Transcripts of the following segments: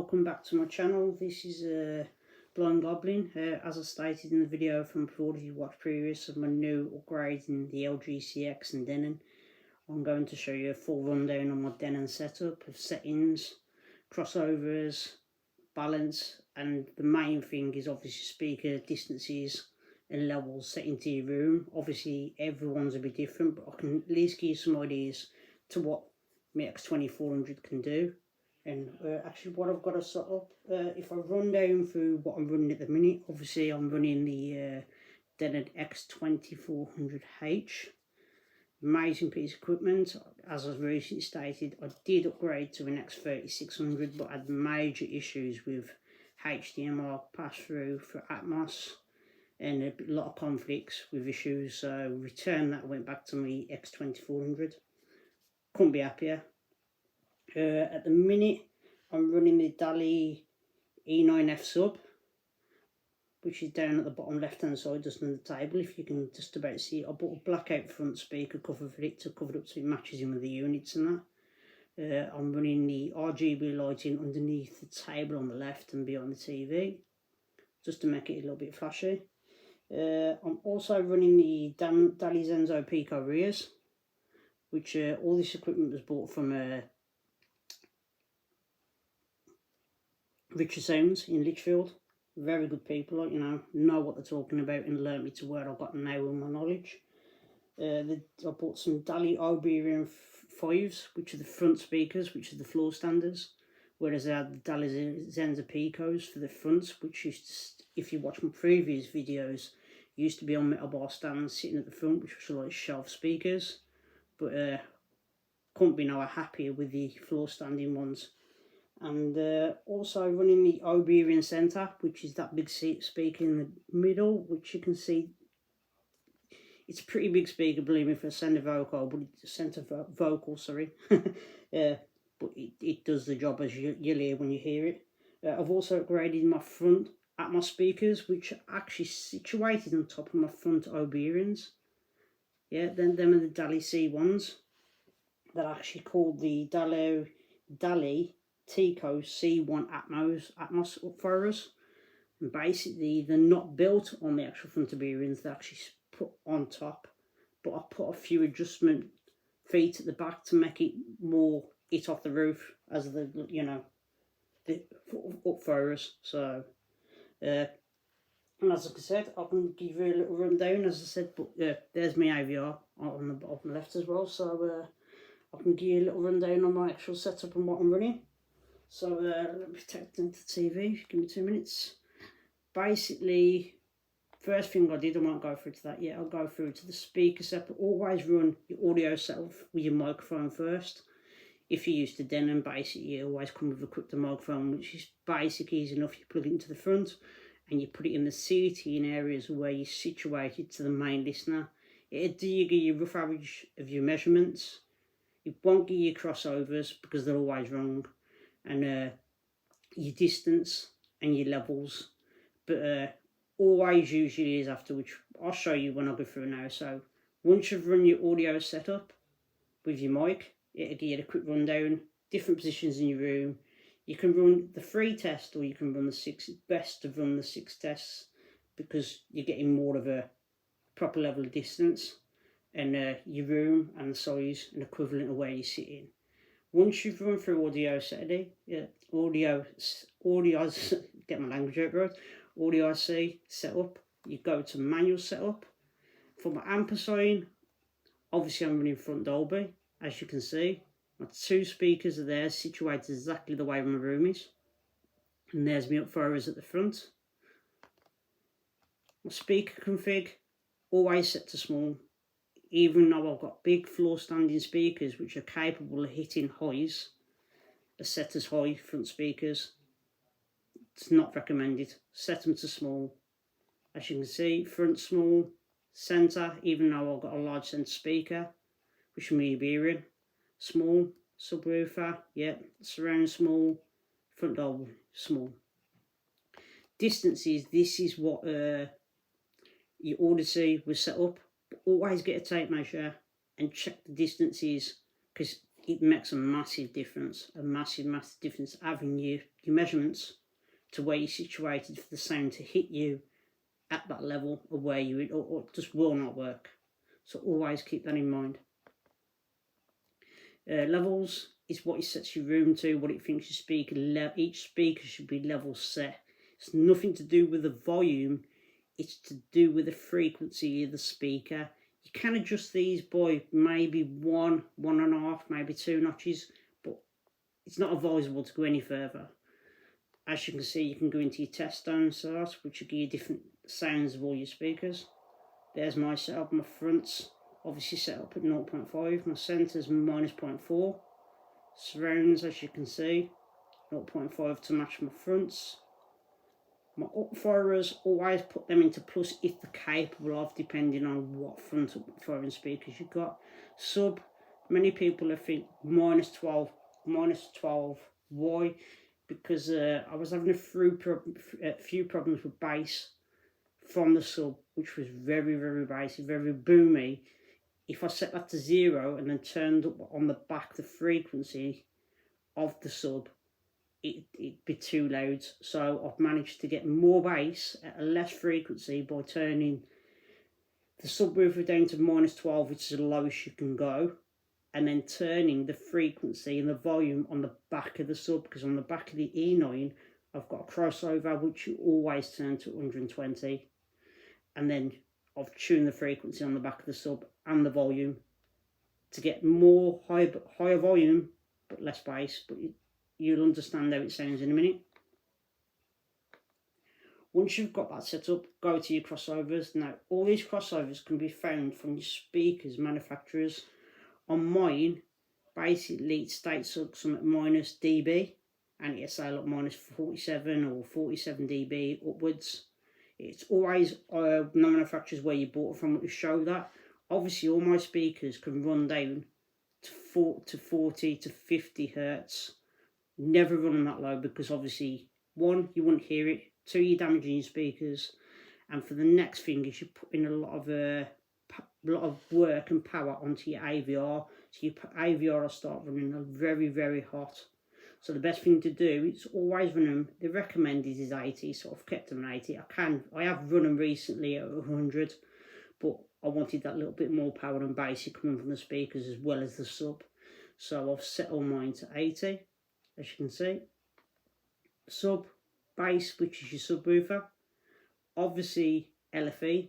welcome back to my channel. This is Blind Goblin. As I stated in the video from before, if you watched previous of my new upgrade in the LGCX and denon, I'm going to show you a full rundown on my denon setup of settings, crossovers, balance, and the main thing is obviously speaker distances and levels set into your room. Obviously everyone's a bit different, but I can at least give you some ideas to what my x2400 can do. And actually what I've got to set up, if I run down through what I'm running at the minute, obviously I'm running the Denon x2400h. Amazing piece of equipment. As I've recently stated, I did upgrade to an x3600, but had major issues with HDMI pass-through for Atmos and a lot of conflicts with issues, so returned that, went back to my x2400. Couldn't be happier. At the minute I'm running the Dali E9F sub, which is down at the bottom left hand side just on the table, if you can just about see it. I bought a blackout front speaker cover for it to cover it up so it matches in with the units and that. I'm running the RGB lighting underneath the table on the left and behind the TV, just to make it a little bit flashy. I'm also running the Dali Zenzo Pico rears, which all this equipment was bought from Richard Sounds in Lichfield. Very good people, like, know what they're talking about and learnt me to where I've got now with my knowledge. I bought some Dali Oberon 5s, which are the front speakers, which are the floor standers, whereas I had the Dali Zenzo Picos for the fronts, which is, if you watch my previous videos, used to be on metal bar stands sitting at the front, which was like shelf speakers, but couldn't be no happier with the floor standing ones. And also running the Oberon Center, which is that big speaker in the middle, which you can see. It's a pretty big speaker, believe me, for a center vocal, but sorry. But it does the job, as you'll hear when you hear it. I've also upgraded my front Atmos speakers, which are actually situated on top of my front Oberons. Yeah, them are the Dali C1s. They're actually called the Dali Tico C1 Atmos upfires, and basically they're not built on the actual front Oberons, they're actually put on top, but I put a few adjustment feet at the back to make it more hit off the roof as the the upfires. So and as I said, I can give you a little rundown, as I said, but there's my AVR on the bottom left as well, so I can give you a little rundown on my actual setup and what I'm running. So let me take it into the TV, give me 2 minutes. Basically, first thing I did, I won't go through to that yet, I'll go through to the speaker setup. Always run your audio setup with your microphone first. If you use the denon, basically you always come with a equipped microphone, which is basic, easy enough. You plug it into the front and you put it in the seating areas where you're situated to the main listener. It'll give you a rough average of your measurements. It won't give you crossovers because they're always wrong, and your distance and your levels, but always use your ears after, which I'll show you when I go through now. So once you've run your audio setup with your mic, it'll give you a quick rundown, different positions in your room. You can run the 3 test or you can run the 6. It's best to run the 6 tests because you're getting more of a proper level of distance and your room and the size and equivalent of where you're sitting. Once you've run through audio setting, get my language out right, audio IC setup, you go to manual setup. For my amplifier, obviously I'm running front Dolby, as you can see. My 2 speakers are there, situated exactly the way my room is. And there's my upfires at the front. My speaker config, always set to small. Even though I've got big floor standing speakers which are capable of hitting highs, are set as high front speakers. It's not recommended. Set them to small. As you can see, front small, centre, even though I've got a large centre speaker, which is my Eberon, small, subwoofer, yeah, surround small, front door small. Distances, this is what your Odyssey was set up. Always get a tape measure and check the distances, because it makes a massive difference, massive difference, having your measurements to where you're situated for the sound to hit you at that level of where you, or it just will not work. So always keep that in mind. Levels is what it sets your room to, what it thinks your speaker, each speaker should be level set. It's nothing to do with the volume, it's to do with the frequency of the speaker. You can adjust these by maybe 1.5, maybe 2 notches, but it's not advisable to go any further. As you can see, you can go into your test tone source, which will give you different sounds of all your speakers. There's my setup. My fronts obviously set up at 0.5, my centers minus 0.4, surrounds, as you can see, 0.5 to match my fronts. My upfirers, always put them into plus if they're capable of, depending on what front upfiring speakers you've got. Sub, many people have think minus 12. Why? Because I was having a few problems with bass from the sub, which was very, very bassy, very boomy. If I set that to 0 and then turned up on the back the frequency of the sub, it'd be too loud. So I've managed to get more bass at a less frequency by turning the subwoofer down to minus 12, which is the lowest you can go, and then turning the frequency and the volume on the back of the sub, because on the back of the E9 I've got a crossover which you always turn to 120, and then I've tuned the frequency on the back of the sub and the volume to get more higher volume but less bass, but you'll understand how it sounds in a minute. Once you've got that set up, go to your crossovers. Now all these crossovers can be found from your speakers manufacturers. On mine, basically it states some at minus dB, and it'll say like minus 47 or 47 dB upwards. It's always no manufacturers where you bought it from to show that. Obviously all my speakers can run down to 40 to 50 hertz. Never run that low, because obviously 1, you wouldn't hear it, 2, you're damaging your speakers, and for the next thing is you're putting a lot of work and power onto your AVR, so your AVR will start running very, very hot. So the best thing to do is always run them. The recommended is 80, so I've kept them at 80. I have run them recently at 100, but I wanted that little bit more power and bass coming from the speakers as well as the sub, so I've set all mine to 80. As you can see, sub, bass, which is your subwoofer, obviously LFE,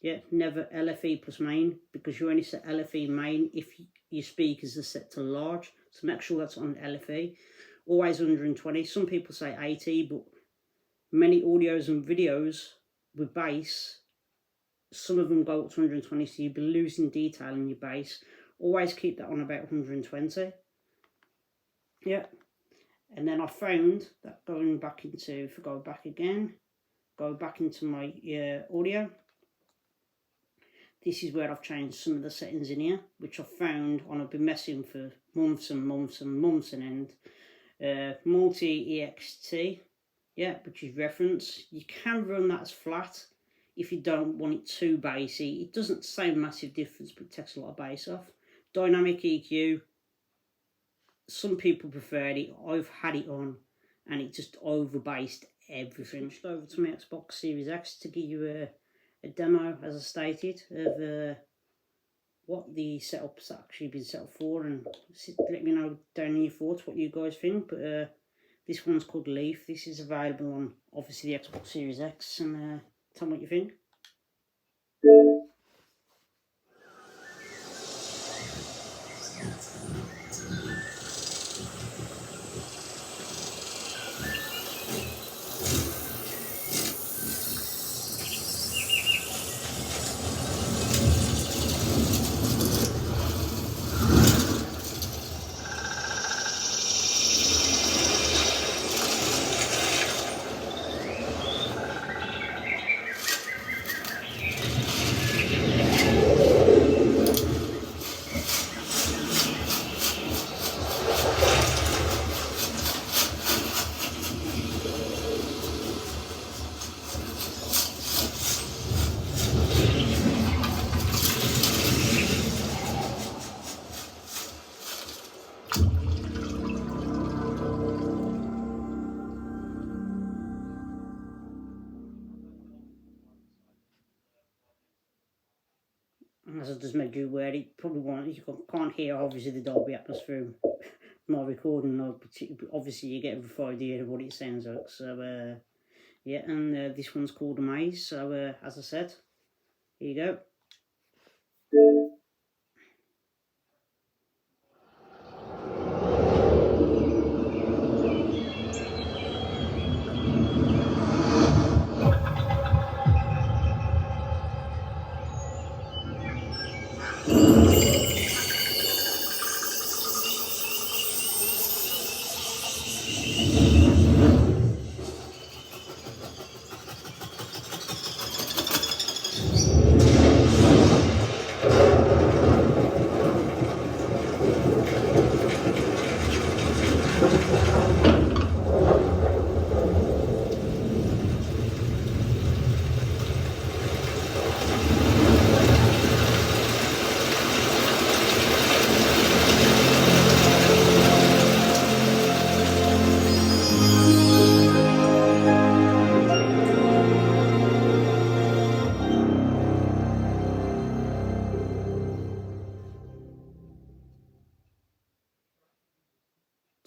yeah, never LFE plus main, because you only set LFE main if your speakers are set to large, so make sure that's on LFE, always 120, some people say 80, but many audios and videos with bass, some of them go up to 120, so you'll be losing detail in your bass. Always keep that on about 120. Yeah, and then I found that going back into, if I go back again, go back into my audio, this is where I've changed some of the settings in here, which I've found, and I've been messing for months and months and months on end. Multi-EXT, yeah, which is reference. You can run that as flat if you don't want it too bassy. It doesn't say massive difference, but it takes a lot of bass off. Dynamic EQ, some people preferred it. I've had it on and it just over-bassed everything. Switched over to my Xbox Series X to give you a demo, as I stated, of what the setup's actually been set up for, and let me know down in your thoughts what you guys think. But this one's called Leaf. This is available on obviously the Xbox Series X, and tell me what you think. as I just made you aware, it probably won't, you can't hear obviously the Dolby Atmos through my recording, obviously you get a rough idea of what it sounds like. So yeah, and this one's called Amaze. So as I said, here you go.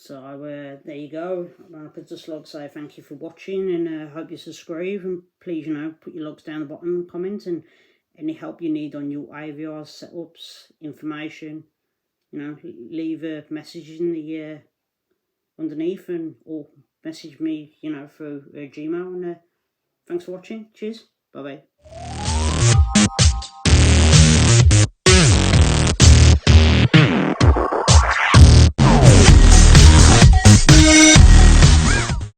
So there you go. I could just like say thank you for watching, and hope you subscribe, and please, you know, put your logs down the bottom and comment, and any help you need on your AVR setups, information, you know, leave a message in the underneath, and or message me, you know, through Gmail. And thanks for watching. Cheers. Bye bye.